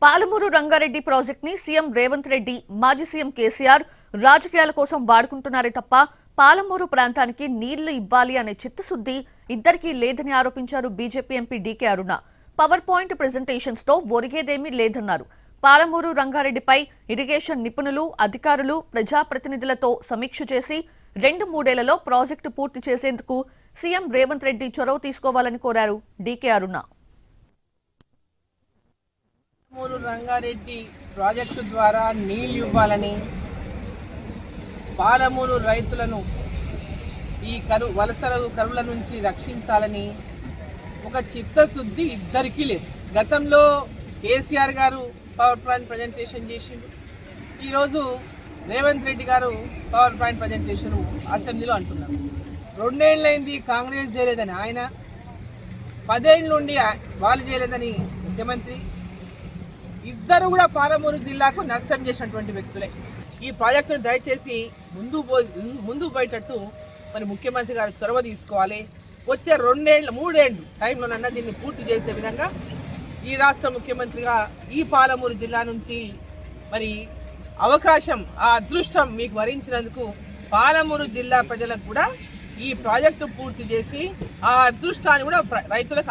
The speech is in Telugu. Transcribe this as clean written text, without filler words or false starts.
పాలమూరు రంగారెడ్డి ప్రాజెక్ట్ ని సీఎం రేవంత్ రెడ్డి మాజీ సీఎం కేసీఆర్ రాజకీయాల కోసం వాడుకుంటున్నారే తప్ప పాలమూరు ప్రాంతానికి నీళ్లు ఇవ్వాలి అనే చిత్తశుద్ధి ఇద్దరికీ లేదని ఆరోపించారు బీజేపీ ఎంపీ డీకే అరుణ. పవర్ పాయింట్ ప్రెజెంటేషన్స్ తో ఒరిగేదేమీ లేదన్నారు. పాలమూరు రంగారెడ్డిపై ఇరిగేషన్ నిపుణులు, అధికారులు, ప్రజాప్రతినిధులతో సమీక్ష చేసి 2-3 ప్రాజెక్టు పూర్తి చేసేందుకు సీఎం రేవంత్ రెడ్డి చొరవ తీసుకోవాలని కోరారు డీకే అరుణ. పాలమూరు రంగారెడ్డి ప్రాజెక్టు ద్వారా నీళ్లు ఇవ్వాలని, పాలమూరు రైతులను ఈ కరువుల నుంచి రక్షించాలని ఒక చిత్తశుద్ధి ఇద్దరికీ లేదు. గతంలో కేసీఆర్ గారు పవర్ పాయింట్ ప్రజెంటేషన్ చేసిండు. ఈరోజు రేవంత్ రెడ్డి గారు పవర్ పాయింట్ ప్రజెంటేషన్ అసెంబ్లీలో అంటున్నారు. 2 ఏళ్ళైంది కాంగ్రెస్ చేయలేదని ఆయన, 10 ఏళ్ళ నుండి వాళ్ళు చేయలేదని ముఖ్యమంత్రి. ఇద్దరు కూడా పాలమూరు జిల్లాకు నష్టం చేసినటువంటి వ్యక్తులే. ఈ ప్రాజెక్టును దయచేసి ముందు పోయేటట్టు మరి ముఖ్యమంత్రి గారు చొరవ తీసుకోవాలి. వచ్చే 3 ఏళ్ళు టైంలోనన్నా దీన్ని పూర్తి చేసే విధంగా ఈ రాష్ట్ర ముఖ్యమంత్రిగా ఈ పాలమూరు జిల్లా నుంచి మరి అవకాశం, ఆ అదృష్టం మీకు వరించినందుకు పాలమూరు జిల్లా ప్రజలకు కూడా ఈ ప్రాజెక్టు పూర్తి చేసి ఆ అదృష్టాన్ని కూడా రైతులకు